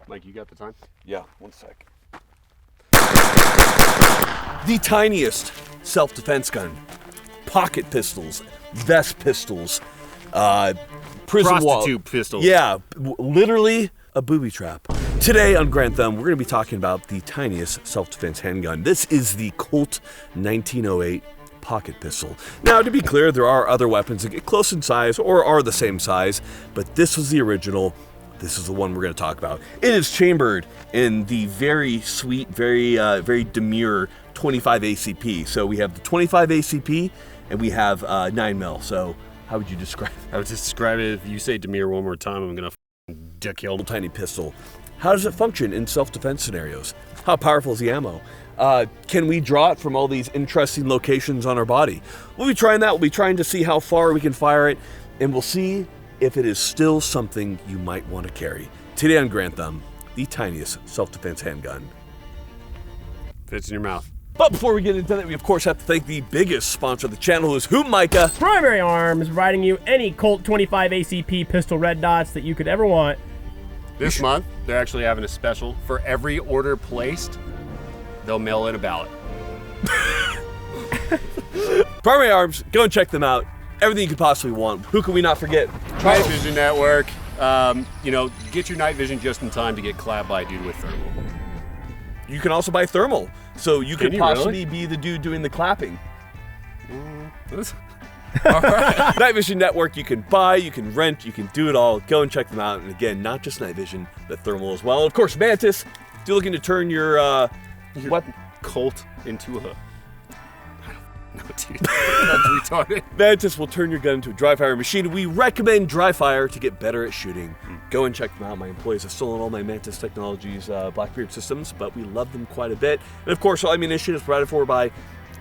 Mike, you got the time? Yeah, 1 sec. The tiniest self-defense gun. Pocket pistols, vest pistols, prison Prostitute pistols. Yeah, literally a booby trap. Today on Grand Thumb, we're going to be talking about the tiniest self-defense handgun. This is the Colt 1908 pocket pistol. Now, to be clear, there are other weapons that get close in size or are the same size, but this was the original. This is the one we're going to talk about. It is chambered in the very sweet, very demure 25 ACP. So we have the 25 ACP and we have 9mm. So how would you describe it? I would describe it, if you say Demir one more time, I'm going to dick you. Tiny pistol. How does it function in self-defense scenarios? How powerful is the ammo? Can we draw it from all these interesting locations on our body? We'll be trying that. We'll be trying to see how far we can fire it, and we'll see if it is still something you might want to carry. Today on Grand Thumb, the tiniest self-defense handgun. Fits in your mouth. But before we get into that, we of course have to thank the biggest sponsor of the channel, who is who, Micah? Primary Arms, providing you any Colt 25 ACP pistol red dots that you could ever want. This month, they're actually having a special. For every order placed, they'll mail in a ballot. Primary Arms, go and check them out. Everything you could possibly want. Who can we not forget? Night Vision Network. Get your night vision just in time to get clapped by a dude with thermal. You can also buy thermal, so you could you possibly really? be the dude doing the clapping. All right. Night Vision Network, you can buy, you can rent, you can do it all. Go and check them out. And again, not just night vision, but thermal as well. And of course, Mantis, if you're looking to turn your weapon Colt into a... No, dude. That's retarded. Mantis will turn your gun into a dry fire machine. We recommend dry fire to get better at shooting. Go and check them out. My employees have stolen all my Mantis Technologies Blackbeard systems, but we love them quite a bit. And of course, all ammunition is provided for by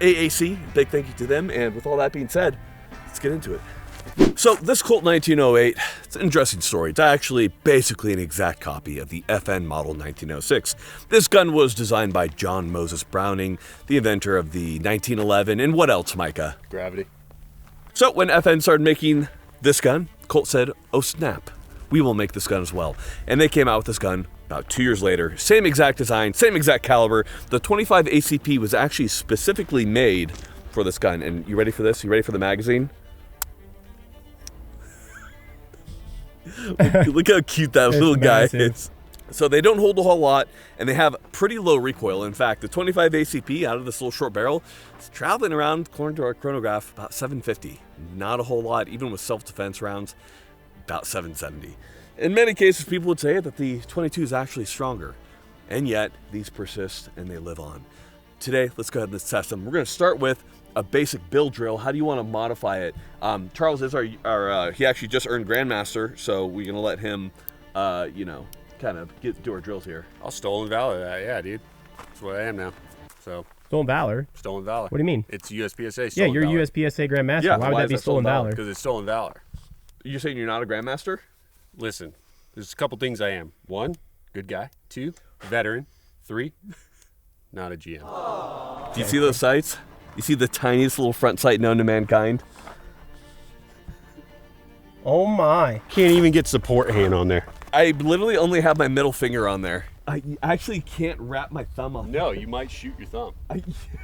AAC. Big thank you to them. And with all that being said, let's get into it. So this Colt 1908, it's an interesting story. It's actually basically an exact copy of the FN model 1906. This gun was designed by John Moses Browning, the inventor of the 1911, and what else, Micah? Gravity. So when FN started making this gun, Colt said, oh snap, we will make this gun as well. And they came out with this gun about 2 years later. Same exact design, same exact caliber. The 25 ACP was actually specifically made for this gun. And you ready for this? You ready for the magazine? Look how cute that little guy is. So they don't hold a whole lot, and they have pretty low recoil. In fact, the 25 ACP out of this little short barrel is traveling around, according to our chronograph, about 750. Not a whole lot, even with self-defense rounds, about 770. In many cases, people would say that the 22 is actually stronger, and yet these persist and they live on. Today, let's go ahead and test them. We're going to start with a basic build drill. How do you want to modify it? Charles is our he actually just earned Grandmaster, so we're gonna let him, kind of do our drills here. I'll Stolen Valor that, yeah, dude. That's what I am now. So Stolen Valor? Stolen Valor. What do you mean? It's USPSA. Yeah, you're USPSA Grandmaster. Yeah, why would why that is be that Stolen Valor? Because it's Stolen Valor. You're saying you're not a Grandmaster? Listen, there's a couple things I am. 1, good guy. 2, veteran. 3, not a GM. Do you see those sights? You see the tiniest little front sight known to mankind? Oh my. Can't even get support hand on there. I literally only have my middle finger on there. I actually can't wrap my thumb on. No, you might shoot your thumb.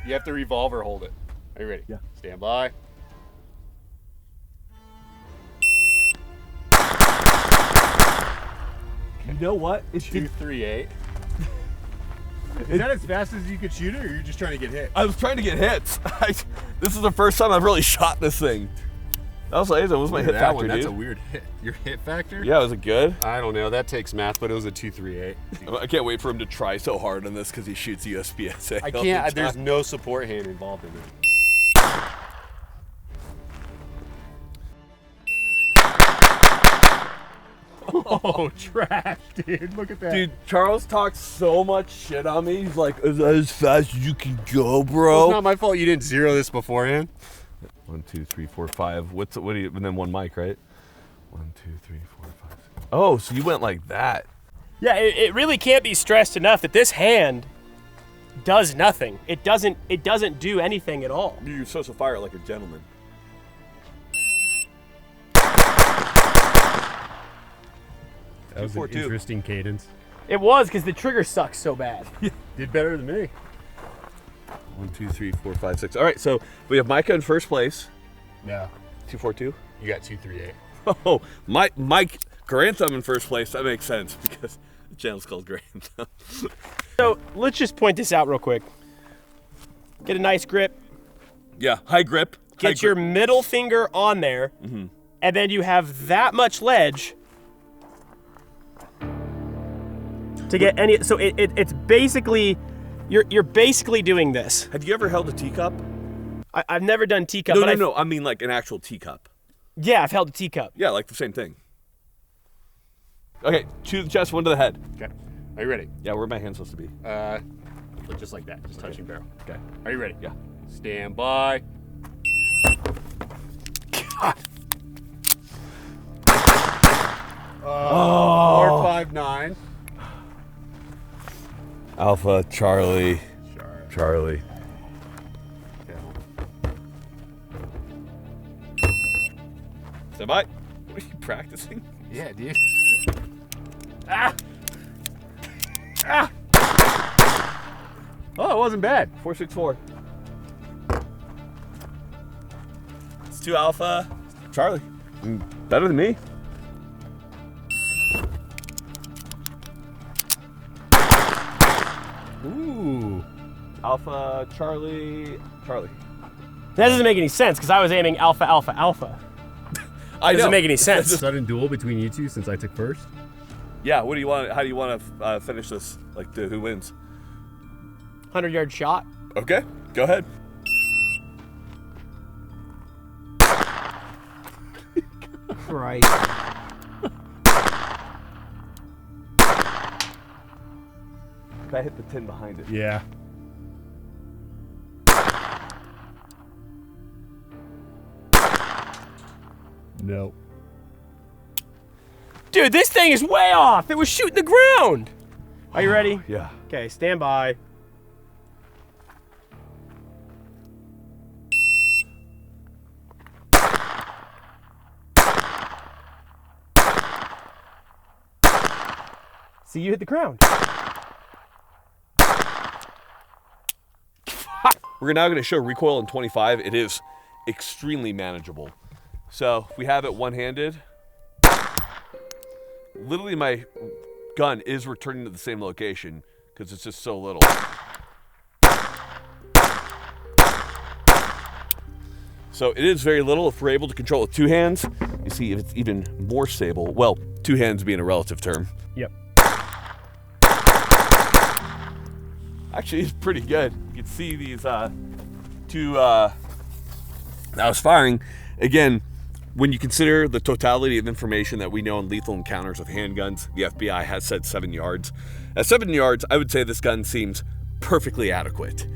You have to revolve or hold it. Are you ready? Yeah. Stand by. You know what? It's 238. Is that as fast as you could shoot it, or you're just trying to get hit? I was trying to get hits. This is the first time I've really shot this thing. That was amazing. What was my hit factor, dude? That's a weird hit. Your hit factor? Yeah, was it good? I don't know. That takes math, but it was a 238. I can't wait for him to try so hard on this because he shoots USPSA. I can't. There's no support hand involved in it. Oh, trash, dude. Look at that. Dude, Charles talks so much shit on me. He's like, is that as fast as you can go, bro? Well, it's not my fault you didn't zero this beforehand. 1, 2, 3, 4, 5. What do you, and then one mic, right? 1, 2, 3, 4, 5. Oh, so you went like that. Yeah, it really can't be stressed enough that this hand does nothing. It doesn't do anything at all. You're supposed to fire like a gentleman. That was an interesting cadence. It was because the trigger sucks so bad. Did better than me. 1, 2, 3, 4, 5, 6. All right, so we have Micah in first place. No. 242. You got 238. Oh, Mike Grantham in first place. That makes sense because the channel's called Grantham. So let's just point this out real quick. Get a nice grip. Yeah, high grip. Get your middle finger on there, and then you have that much ledge to get any. So it's basically you're basically doing this. Have you ever held a teacup? I've never done teacup. No. I mean like an actual teacup. Yeah, I've held a teacup. Yeah, like the same thing. Okay, 2 to the chest, 1 to the head. Okay. Are you ready? Yeah, where are my hands supposed to be? Just like that. Just touching barrel. Okay. Are you ready? Yeah. Stand by. God. 459. Alpha, Charlie. Charlie. Stand by. What are you practicing? Yeah, dude. Oh, it wasn't bad. 464. It's 2 Alpha, Charlie. Better than me. Ooh. Alpha, Charlie, Charlie. That doesn't make any sense because I was aiming alpha, alpha, alpha. I Doesn't make any sense. Sudden duel between you two since I took first. Yeah, what do you want? How do you want to finish this? Like, who wins? 100-yard shot. Okay, go ahead. Christ. I hit the tin behind it. Yeah. No. Dude, this thing is way off. It was shooting the ground. Are you ready? Yeah. Okay, stand by. See, you hit the ground. We're now going to show recoil in 25. It is extremely manageable. So we have it one-handed. Literally, my gun is returning to the same location because it's just so little. So it is very little. If we're able to control it with 2 hands, you see if it's even more stable. Well, 2 hands being a relative term. Yep. Actually, it's pretty good. You can see these two that I was firing. Again, when you consider the totality of information that we know in lethal encounters with handguns, the FBI has said 7 yards. At 7 yards, I would say this gun seems perfectly adequate.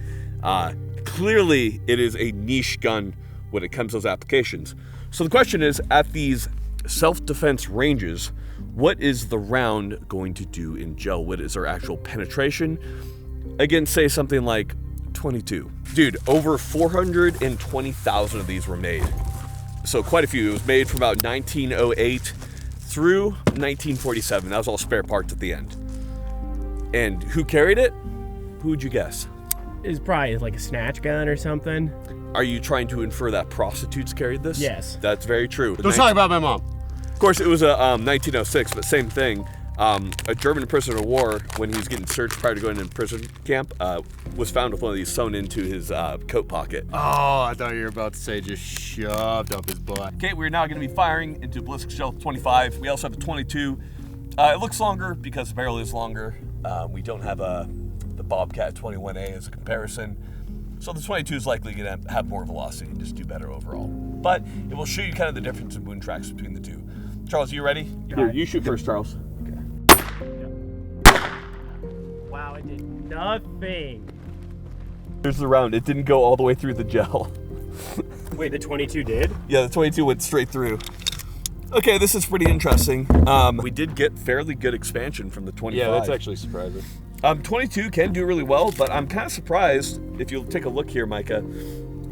Clearly, it is a niche gun when it comes to those applications. So the question is, at these self-defense ranges, what is the round going to do in gel? What is our actual penetration? Again, say something like 22. Dude, over 420,000 of these were made. So quite a few. It was made from about 1908 through 1947. That was all spare parts at the end. And who carried it? Who would you guess? It's probably like a snatch gun or something. Are you trying to infer that prostitutes carried this? Yes. That's very true. Don't talk about my mom. Of course, it was a 1906, but same thing. A German prisoner of war, when he was getting searched prior to going into prison camp, was found with one of these sewn into his coat pocket. Oh, I thought you were about to say just shoved up his butt. Okay, we're now going to be firing into ballistic shell 25. We also have a 22. It looks longer because the barrel is longer. We don't have the Bobcat 21A as a comparison. So the 22 is likely going to have more velocity and just do better overall. But it will show you kind of the difference in wound tracks between the two. Charles, you ready? Here, you shoot first, Charles. Wow, it did nothing. Here's the round. It didn't go all the way through the gel. Wait, the 22 did? Yeah, the 22 went straight through. Okay, this is pretty interesting. We did get fairly good expansion from the 25. Yeah, that's actually surprising. 22 can do really well, but I'm kind of surprised if you'll take a look here, Micah.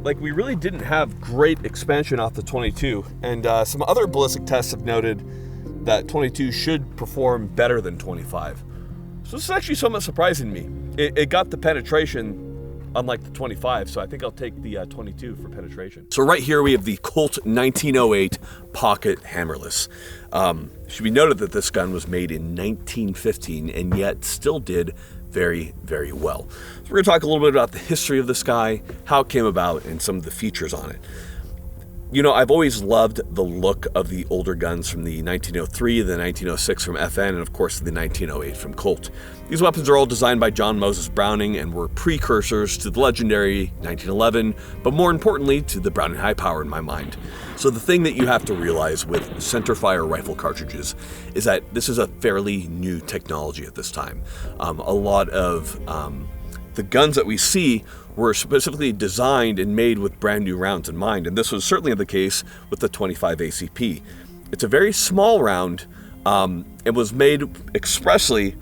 Like, we really didn't have great expansion off the 22, and some other ballistic tests have noted that 22 should perform better than 25. So this is actually somewhat surprising to me. It got the penetration unlike the 25, so I think I'll take the 22 for penetration. So right here we have the Colt 1908 Pocket Hammerless. Should be noted that this gun was made in 1915 and yet still did very, very well. So we're going to talk a little bit about the history of this guy, how it came about, and some of the features on it. You know, I've always loved the look of the older guns from the 1903, the 1906 from FN, and of course the 1908 from Colt. These weapons are all designed by John Moses Browning and were precursors to the legendary 1911, but more importantly to the Browning High Power in my mind. So the thing that you have to realize with centerfire rifle cartridges is that this is a fairly new technology at this time. A lot of the guns that we see were specifically designed and made with brand new rounds in mind, and this was certainly the case with the 25 ACP. It's a very small round. It was made expressly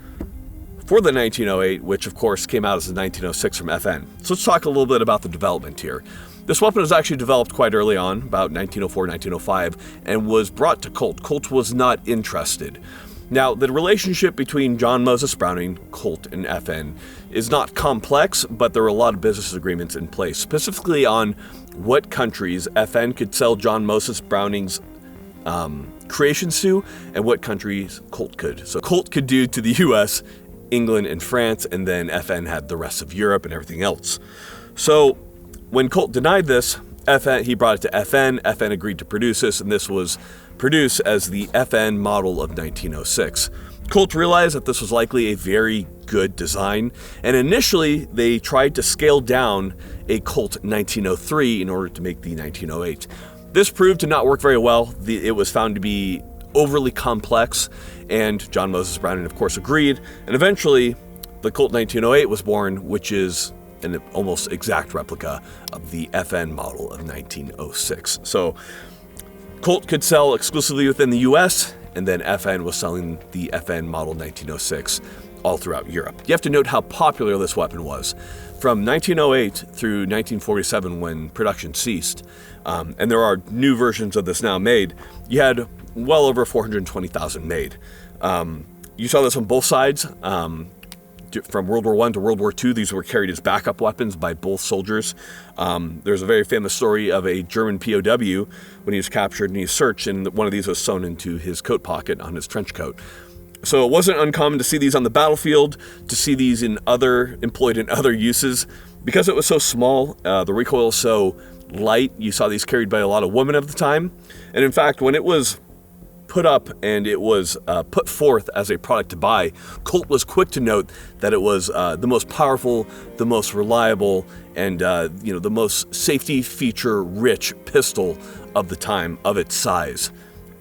for the 1908, which of course came out as the 1906 from FN. So let's talk a little bit about the development here. This weapon was actually developed quite early on, about 1904, 1905, and was brought to Colt. Colt was not interested. Now, the relationship between John Moses Browning, Colt, and FN is not complex, but there were a lot of business agreements in place, specifically on what countries FN could sell John Moses Browning's creations to and what countries Colt could. So Colt could do to the US, England, and France, and then FN had the rest of Europe and everything else. So when Colt denied this, he brought it to FN. FN agreed to produce this, and this was produced as the FN model of 1906. Colt realized that this was likely a very good design, and initially they tried to scale down a Colt 1903 in order to make the 1908. This proved to not work very well. It was found to be overly complex, and John Moses Browning, of course, agreed, and eventually the Colt 1908 was born, which is an almost exact replica of the FN model of 1906. So Colt could sell exclusively within the US, and then FN was selling the FN model 1906 all throughout Europe. You have to note how popular this weapon was. From 1908 through 1947, when production ceased, and there are new versions of this now made, you had well over 420,000 made. You saw this on both sides. From World War I to World War II, these were carried as backup weapons by both soldiers. There's a very famous story of a German POW when he was captured and he was searched, and one of these was sewn into his coat pocket on his trench coat. So it wasn't uncommon to see these on the battlefield, to see these employed in other uses. Because it was so small, the recoil was so light, you saw these carried by a lot of women of the time. And in fact, when it was put up and it was put forth as a product to buy, Colt was quick to note that it was the most powerful, the most reliable, and the most safety feature rich pistol of the time of its size.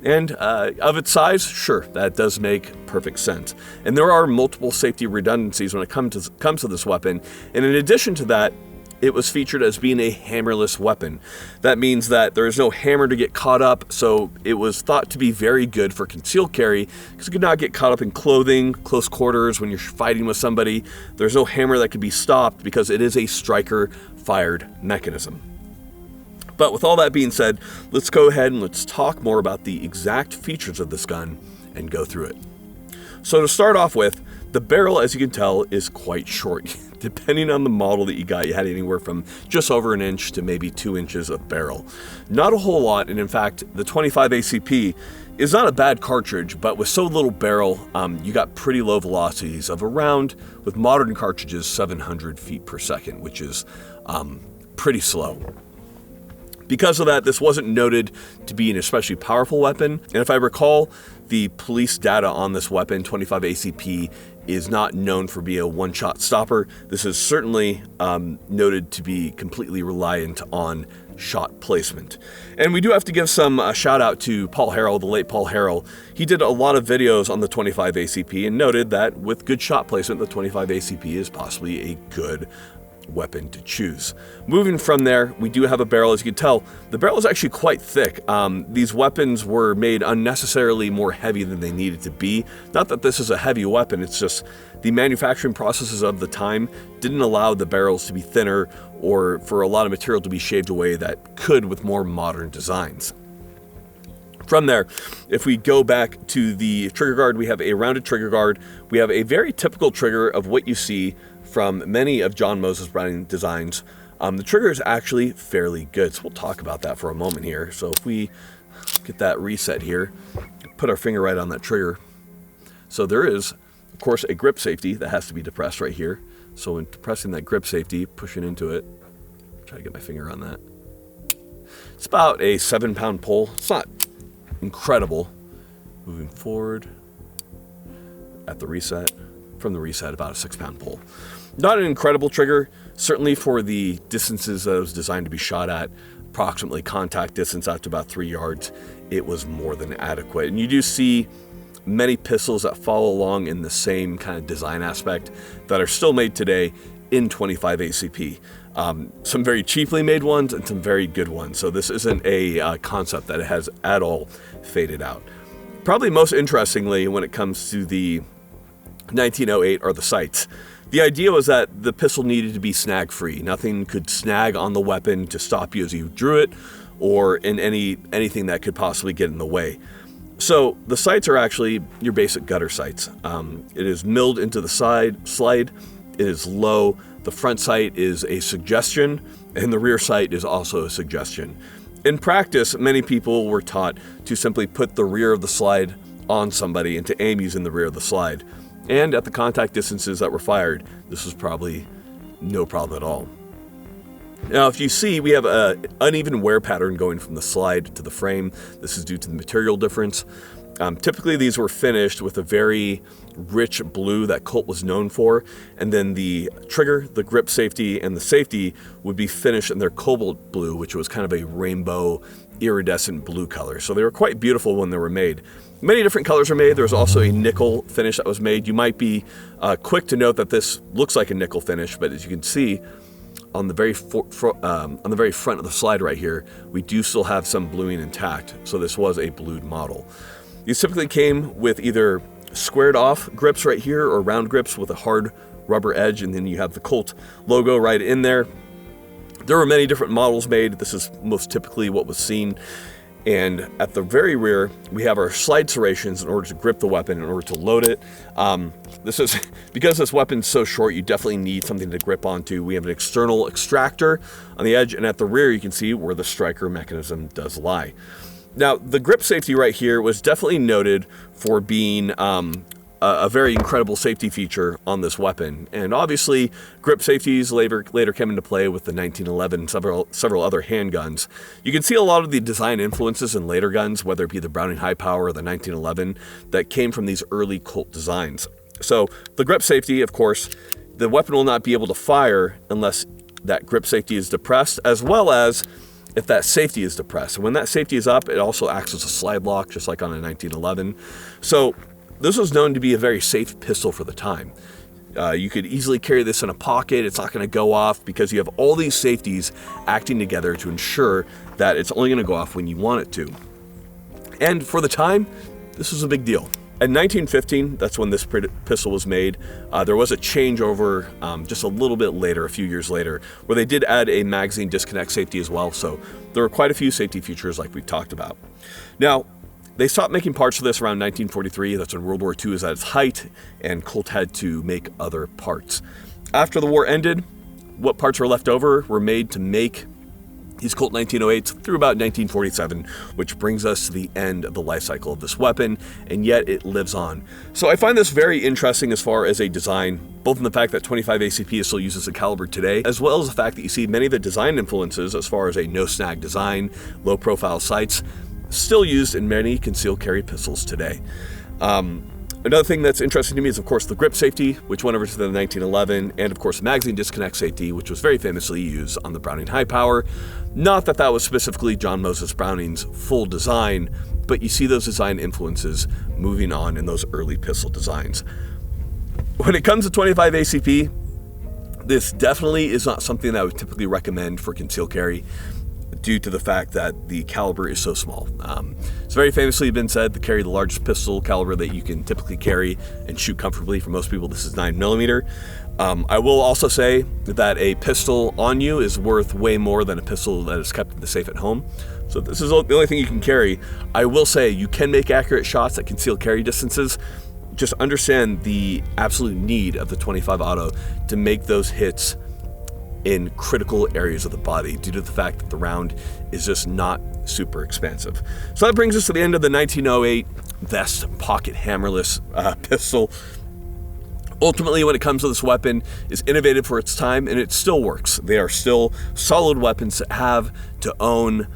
And of its size, sure, that does make perfect sense. And there are multiple safety redundancies when it comes to this weapon. And in addition to that, it was featured as being a hammerless weapon. That means that there is no hammer to get caught up, so it was thought to be very good for concealed carry because it could not get caught up in clothing, close quarters, when you're fighting with somebody. There's no hammer that could be stopped because it is a striker-fired mechanism. But with all that being said, let's go ahead and let's talk more about the exact features of this gun and go through it. So to start off with, the barrel, as you can tell, is quite short. Depending on the model that you got, you had anywhere from just over an inch to maybe 2 inches of barrel. Not a whole lot, and in fact, the 25 ACP is not a bad cartridge, but with so little barrel, you got pretty low velocities of around, with modern cartridges, 700 feet per second, which is pretty slow. Because of that, this wasn't noted to be an especially powerful weapon, and if I recall, the police data on this weapon, 25 ACP, is not known for being a one-shot stopper. This is certainly noted to be completely reliant on shot placement. And we do have to give some shout out to Paul Harrell, the late Paul Harrell. He did a lot of videos on the 25 ACP and noted that with good shot placement, the 25 ACP is possibly a good weapon to choose. Moving from there, we do have a barrel. As you can tell, the barrel is actually quite thick. These weapons were made unnecessarily more heavy than they needed to be. Not that this is a heavy weapon, it's just the manufacturing processes of the time didn't allow the barrels to be thinner or for a lot of material to be shaved away that could with more modern designs. From there, if we go back to the trigger guard, we have a rounded trigger guard. We have a very typical trigger of what you see from many of John Moses Browning designs. The trigger is actually fairly good, so we'll talk about that for a moment here. So if we get that reset here, put our finger right on that trigger. So there is, of course, a grip safety that has to be depressed right here. So when depressing that grip safety, pushing into it, try to get my finger on that. It's about a 7-pound pull. It's not incredible. Moving forward at the reset, from the reset, about a 6-pound pull. Not an incredible trigger, certainly for the distances that it was designed to be shot at, approximately contact distance out to about 3 yards. It was more than adequate. And you do see many pistols that follow along in the same kind of design aspect that are still made today in 25 ACP. Some very cheaply made ones and some very good ones. So this isn't a concept that has at all faded out. Probably most interestingly, when it comes to the 1908 are the sights. The idea was that the pistol needed to be snag-free. Nothing could snag on the weapon to stop you as you drew it, or in anything that could possibly get in the way. So the sights are actually your basic gutter sights. It is milled into the slide. It is low. The front sight is a suggestion, and the rear sight is also a suggestion. In practice, many people were taught to simply put the rear of the slide on somebody and to aim using the rear of the slide. And at the contact distances that were fired, this was probably no problem at all. Now, if you see, we have an uneven wear pattern going from the slide to the frame. This is due to the material difference. Typically, these were finished with a very rich blue that Colt was known for, and then the trigger, the grip safety, and the safety would be finished in their cobalt blue, which was kind of a rainbow iridescent blue color. So they were quite beautiful when they were made. Many different colors are made. There was also a nickel finish that was made. You might be quick to note that this looks like a nickel finish, but as you can see, on the very front of the slide right here, we do still have some bluing intact. So this was a blued model. These typically came with either squared off grips right here or round grips with a hard rubber edge, and then you have the Colt logo right in there. There were many different models made. This is most typically what was seen. And at the very rear, we have our slide serrations in order to grip the weapon, in order to load it. This is because this weapon's so short, you definitely need something to grip onto. We have an external extractor on the edge, and at the rear, you can see where the striker mechanism does lie. Now, the grip safety right here was definitely noted for being a very incredible safety feature on this weapon. And obviously, grip safeties later came into play with the 1911 and several other handguns. You can see a lot of the design influences in later guns, whether it be the Browning High Power or the 1911, that came from these early Colt designs. So the grip safety, of course, the weapon will not be able to fire unless that grip safety is depressed, as well as if that safety is depressed. And when that safety is up, it also acts as a slide lock, just like on a 1911. So this was known to be a very safe pistol for the time. You could easily carry this in a pocket. It's not going to go off because you have all these safeties acting together to ensure that it's only going to go off when you want it to. And for the time, this was a big deal. In 1915, that's when this pistol was made. There was a changeover just a little bit later, a few years later, where they did add a magazine disconnect safety as well. So there were quite a few safety features like we've talked about. Now, they stopped making parts for this around 1943. That's when World War II was at its height, and Colt had to make other parts. After the war ended, what parts were left over were made to make these Colt 1908s through about 1947, which brings us to the end of the life cycle of this weapon, and yet it lives on. So I find this very interesting as far as a design, both in the fact that 25 ACP is still used as a caliber today, as well as the fact that you see many of the design influences as far as a no-snag design, low-profile sights, still used in many concealed carry pistols today. Another thing that's interesting to me is, of course, the grip safety, which went over to the 1911, and of course, magazine disconnect safety, which was very famously used on the Browning High Power. Not that that was specifically John Moses Browning's full design, but you see those design influences moving on in those early pistol designs. When it comes to 25 ACP, this definitely is not something that I would typically recommend for concealed carry. due to the fact that the caliber is so small. It's very famously been said to carry the largest pistol caliber that you can typically carry and shoot comfortably. For most people, this is 9mm. I will also say that a pistol on you is worth way more than a pistol that is kept in the safe at home. So this is the only thing you can carry. I will say you can make accurate shots at concealed carry distances. Just understand the absolute need of the 25 auto to make those hits in critical areas of the body due to the fact that the round is just not super expansive. So that brings us to the end of the 1908 Vest Pocket Hammerless pistol. Ultimately, when it comes to this weapon, is innovative for its time, and it still works. They are still solid weapons to have, to own.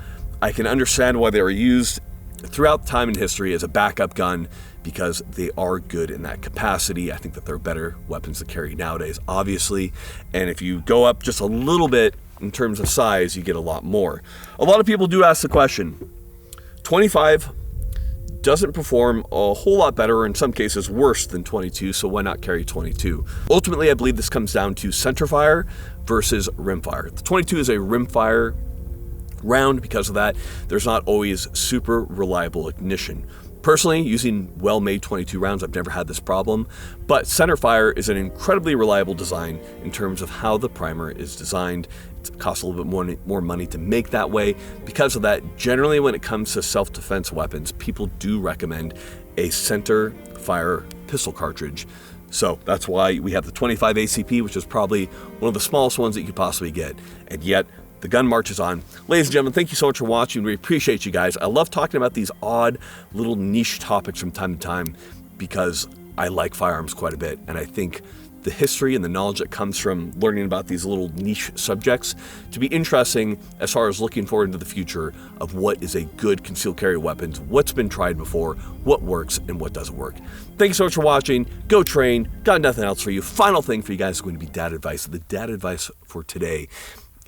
I can understand why they were used throughout time in history as a backup gun, because they are good in that capacity. I think that they're better weapons to carry nowadays, obviously. And if you go up just a little bit in terms of size, you get a lot more. A lot of people do ask the question, 25 doesn't perform a whole lot better, or in some cases worse than 22, so why not carry 22? Ultimately, I believe this comes down to centerfire versus rimfire. The 22 is a rimfire round. Because of that, there's not always super reliable ignition. Personally, using well-made 22 rounds, I've never had this problem, but centerfire is an incredibly reliable design in terms of how the primer is designed. It costs a little bit more money to make that way. Because of that, generally when it comes to self-defense weapons, people do recommend a centerfire pistol cartridge. So that's why we have the 25 ACP, which is probably one of the smallest ones that you could possibly get, and yet the gun marches on. Ladies and gentlemen, thank you so much for watching. We appreciate you guys. I love talking about these odd little niche topics from time to time because I like firearms quite a bit, and I think the history and the knowledge that comes from learning about these little niche subjects to be interesting as far as looking forward into the future of what is a good concealed carry weapon, what's been tried before, what works and what doesn't work. Thank you so much for watching. Go train. Got nothing else for you. Final thing for you guys is going to be dad advice. The dad advice for today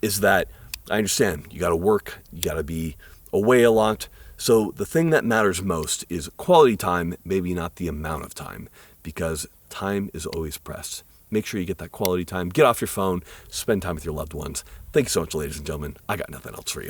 is that I understand you got to work, you got to be away a lot. So the thing that matters most is quality time, maybe not the amount of time, because time is always pressed. Make sure you get that quality time. Get off your phone, spend time with your loved ones. Thank you so much, ladies and gentlemen. I got nothing else for you.